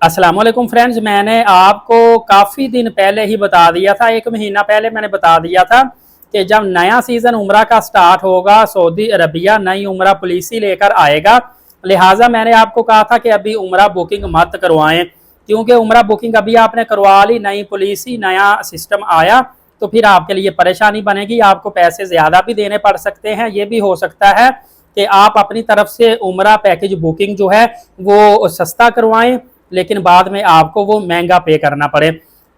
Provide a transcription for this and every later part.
अस्सलाम वालेकुम फ्रेंड्स, मैंने आपको काफ़ी दिन पहले ही बता दिया था, एक महीना पहले मैंने बता दिया था कि जब नया सीज़न उम्रा का स्टार्ट होगा सऊदी अरबिया नई उम्रा पॉलिसी लेकर आएगा। लिहाजा मैंने आपको कहा था कि अभी उम्रा बुकिंग मत करवाएं, क्योंकि उम्रा बुकिंग अभी आपने करवा ली, नई पॉलिसी नया सिस्टम आया तो फिर आपके लिए परेशानी बनेगी, आपको पैसे ज़्यादा भी देने पड़ सकते हैं। ये भी हो सकता है कि आप अपनी तरफ से उम्रा पैकेज बुकिंग जो है वो सस्ता करवाएं, लेकिन बाद में आपको वो महंगा पे करना पड़े।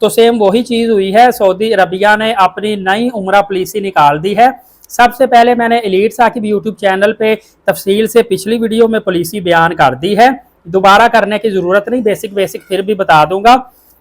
तो सेम वही चीज़ हुई है, सऊदी अरबिया ने अपनी नई उम्रा पॉलिसी निकाल दी है। सबसे पहले मैंने एलीट साकिब यूट्यूब चैनल पे तफसील से पिछली वीडियो में पॉलिसी बयान कर दी है, दोबारा करने की ज़रूरत नहीं, बेसिक बेसिक फिर भी बता दूंगा।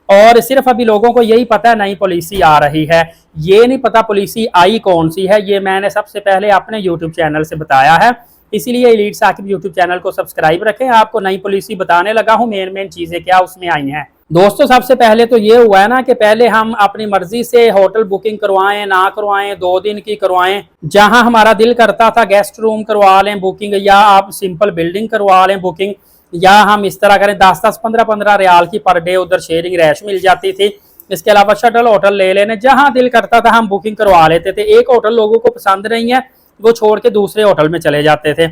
और सिर्फ अभी लोगों को यही पता है नई पॉलिसी आ रही है, ये नहीं पता पॉलिसी आई कौन सी है। ये मैंने सबसे पहले अपने यूट्यूब चैनल से बताया है, इसीलिए एलीट साकिब यूट्यूब चैनल को सब्सक्राइब रखें। आपको नई पॉलिसी बताने लगा हूं, मेन चीजें क्या उसमें आई हैं। दोस्तों सबसे पहले तो ये हुआ है ना कि पहले हम अपनी मर्जी से होटल बुकिंग करवाएं ना करवाएं, 2 दिन की करवाएं, जहां हमारा दिल करता था गेस्ट रूम करवा लें बुकिंग, या आप सिंपल बिल्डिंग करवा लें बुकिंग, या हम इस तरह करें 10-10, 15-15 रियाल की पर डे उधर शेयरिंग रैश मिल जाती थी। इसके अलावा शटल होटल ले लेने, जहां दिल करता था हम बुकिंग करवा लेते थे। एक होटल लोगों को पसंद नहीं है, वो छोड़ के दूसरे होटल में चले जाते थे।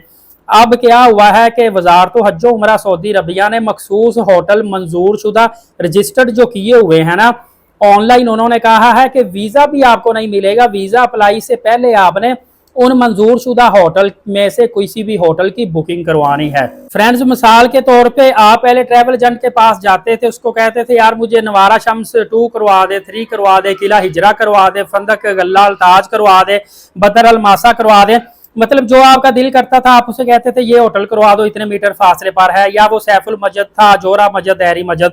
अब क्या हुआ है कि वजारत हज उमरा सऊदी अरबिया ने मखसूस होटल मंजूर शुदा रजिस्टर्ड जो किए हुए हैं ना ऑनलाइन, उन्होंने कहा है कि वीजा भी आपको नहीं मिलेगा। वीजा अप्लाई से पहले आपने उन मंजूर शुदा होटल में से किसी भी होटल की बुकिंग करवानी है। फ्रेंड्स मिसाल के तौर पे आप पहले ट्रैवल एजेंट के पास जाते थे, उसको कहते थे यार मुझे नवारा शम्स 2 करवा दे, 3 करवा दे, किला हिजरा करवा दे, फंदक गल्ला अल्ताज करवा दे, बदर अल मासा करवा दे। मतलब जो आपका दिल करता था आप उसे कहते थे ये होटल करवा दो, इतने मीटर फासले पर है, या वो सैफुल मस्जिद था, जोरा मस्जिद, दहरी मस्जिद।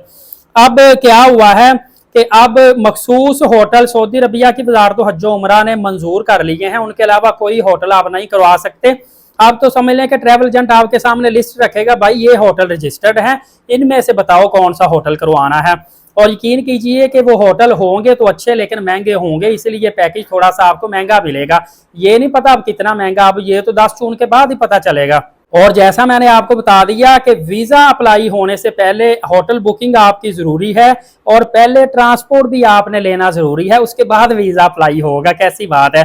अब क्या हुआ है कि अब मखसूस होटल सऊदी अरबिया की वजारत हज उमरा ने मंजूर कर लिए हैं, उनके अलावा कोई होटल आप नहीं करवा सकते। आप तो समझ लें कि ट्रैवल एजेंट आपके सामने लिस्ट रखेगा, भाई ये होटल रजिस्टर्ड है, इनमें से बताओ कौन सा होटल करवाना है। और यकीन कीजिए कि वो होटल होंगे तो अच्छे लेकिन महंगे होंगे, इसलिए पैकेज थोड़ा सा आपको महंगा मिलेगा। ये नहीं पता अब कितना महंगा, अब ये तो 10 जून के बाद ही पता चलेगा। और जैसा मैंने आपको बता दिया कि वीजा अप्लाई होने से पहले होटल बुकिंग आपकी जरूरी है, और पहले ट्रांसपोर्ट भी आपने लेना जरूरी है, उसके बाद वीजा अप्लाई होगा। कैसी बात है।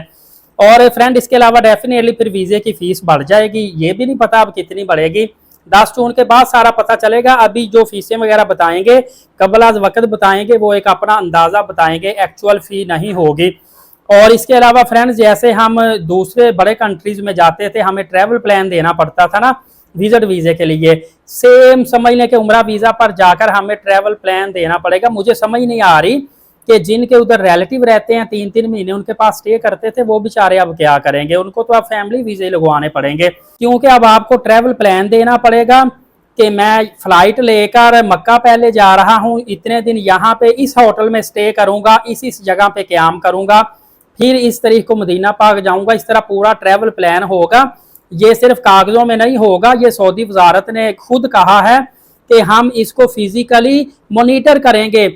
और फ्रेंड इसके अलावा डेफिनेटली फिर वीजे की फीस बढ़ जाएगी, ये भी नहीं पता अब कितनी बढ़ेगी, 10 जून के बाद सारा पता चलेगा। अभी जो फीसें वगैरह बताएंगे कबल आज वक्त बताएंगे, वो एक अपना अंदाजा बताएंगे, एक्चुअल फी नहीं होगी। और इसके अलावा फ्रेंड्स जैसे हम दूसरे बड़े कंट्रीज में जाते थे, हमें ट्रैवल प्लान देना पड़ता था ना विजिट वीजे के लिए, सेम समझ लें कि उम्रा वीजा पर जाकर हमें ट्रैवल प्लान देना पड़ेगा। मुझे समझ नहीं आ रही कि जिनके उधर रिलेटिव रहते हैं 3-3 महीने उनके पास स्टे करते थे, वो बेचारे अब क्या करेंगे, उनको तो अब फैमिली वीजे लगवाने पड़ेंगे, क्योंकि अब आपको ट्रैवल प्लान देना पड़ेगा कि मैं फ्लाइट लेकर मक्का पहले जा रहा हूँ, इतने दिन यहाँ पे इस होटल में स्टे करूंगा, इस जगह पे क्याम करूंगा, फिर इस तारीख को मदीना पाक जाऊंगा, इस तरह पूरा ट्रैवल प्लान होगा। ये सिर्फ कागजों में नहीं होगा, ये सऊदी वजारत ने खुद कहा है कि हम इसको फिजिकली मॉनिटर करेंगे,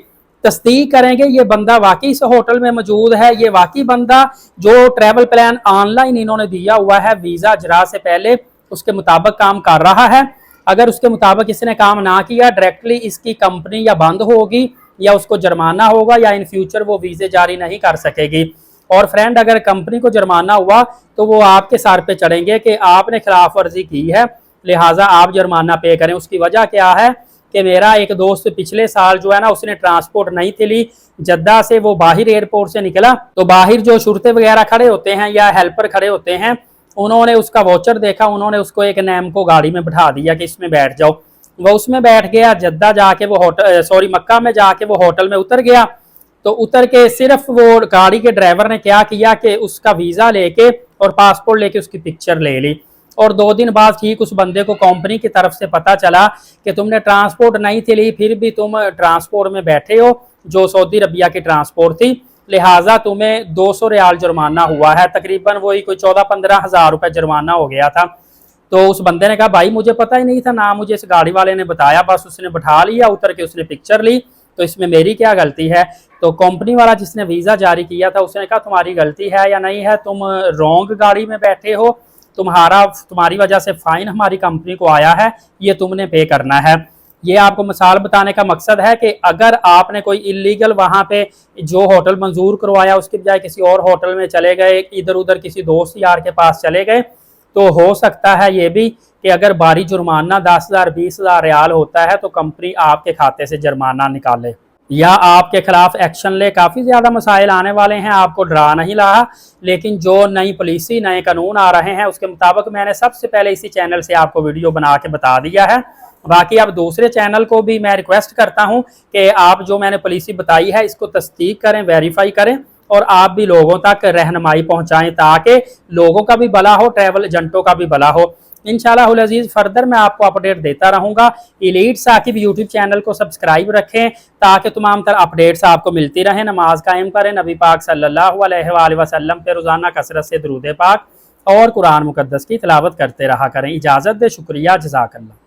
तस्दीक करेंगे ये बंदा वाकई इस होटल में मौजूद है, ये वाकई बंदा जो ट्रैवल प्लान ऑनलाइन इन्होंने दिया हुआ है वीजा जरा से पहले उसके मुताबिक काम कर रहा है। अगर उसके मुताबिक इसने काम ना किया, डायरेक्टली इसकी कंपनी या बंद होगी या उसको जुर्माना होगा, या इन फ्यूचर वो वीजे जारी नहीं कर सकेगी। और फ्रेंड अगर कंपनी को जुर्माना हुआ तो वो आपके सर पे चढ़ेंगे कि आपने खिलाफ वर्जी की है, लिहाजा आप जुर्माना पे करें। उसकी वजह क्या है कि मेरा एक दोस्त पिछले साल जो है ना उसने ट्रांसपोर्ट नहीं थी ली, जद्दा से वो बाहिर एयरपोर्ट से निकला तो बाहिर जो शुरते वगैरह खड़े होते हैं या हेल्पर खड़े होते हैं, उन्होंने उसका वोचर देखा, उन्होंने उसको एक नैमको गाड़ी में बैठा दिया कि इसमें बैठ जाओ। वो उसमें बैठ गया, जद्दा जाके वो होटल मक्का में जाके वो होटल में उतर गया। तो उतर के सिर्फ वो गाड़ी के ड्राइवर ने क्या किया कि उसका वीजा लेके और पासपोर्ट लेके उसकी पिक्चर ले ली, और 2 दिन बाद ठीक उस बंदे को कंपनी की तरफ से पता चला कि तुमने ट्रांसपोर्ट नहीं थी ली, फिर भी तुम ट्रांसपोर्ट में बैठे हो जो सऊदी अरबिया की ट्रांसपोर्ट थी, लिहाजा तुम्हें 200 रियाल जुर्माना हुआ है, तकरीबन वही कोई 14-15 हज़ार रुपये जुर्माना हो गया था। तो उस बंदे ने कहा भाई मुझे पता ही नहीं था, ना मुझे इस गाड़ी वाले ने बताया, बस उसने बैठा लिया, उतर के उसने पिक्चर ली, तो इसमें मेरी क्या गलती है। तो कंपनी वाला जिसने वीज़ा जारी किया था उसने कहा तुम्हारी गलती है या नहीं है, तुम रॉन्ग गाड़ी में बैठे हो, तुम्हारी वजह से फाइन हमारी कंपनी को आया है, ये तुमने पे करना है। ये आपको मिसाल बताने का मकसद है कि अगर आपने कोई इलीगल वहाँ पे जो होटल मंजूर करवाया उसके बजाय किसी और होटल में चले गए, इधर उधर किसी दोस्त यार के पास चले गए, तो हो सकता है ये भी कि अगर बारी जुर्माना 10,000 20,000 रियाल होता है तो कंपनी आपके खाते से जुर्माना निकाले या आपके खिलाफ एक्शन ले। काफ़ी ज़्यादा मसाइल आने वाले हैं, आपको डरा नहीं रहा, लेकिन जो नई पॉलिसी नए कानून आ रहे हैं उसके मुताबिक मैंने सबसे पहले इसी चैनल से आपको वीडियो बना के बता दिया है। बाकी अब दूसरे चैनल को भी मैं रिक्वेस्ट करता हूं कि आप जो मैंने पॉलिसी बताई है इसको तस्दीक करें, वेरीफाई करें और आप भी लोगों तक रहनुमाई पहुंचाएं ताकि लोगों का भी भला हो, ट्रैवल एजेंटों का भी भला हो। इंशाल्लाह अजीज फर्दर मैं आपको अपडेट देता रहूंगा। एलीट साकिब यूट्यूब चैनल को सब्सक्राइब रखें ताकि तमाम तरह अपडेट्स आपको मिलती रहें। नमाज कायम करें, नबी पाक सल्लल्लाहु अलैहि वसल्लम पे रोजाना कसरत से दुरूद पाक और कुरान मुकद्दस की तिलावत करते रहा करें। इजाज़त दे, शुक्रिया, जज़ाकल्लाह।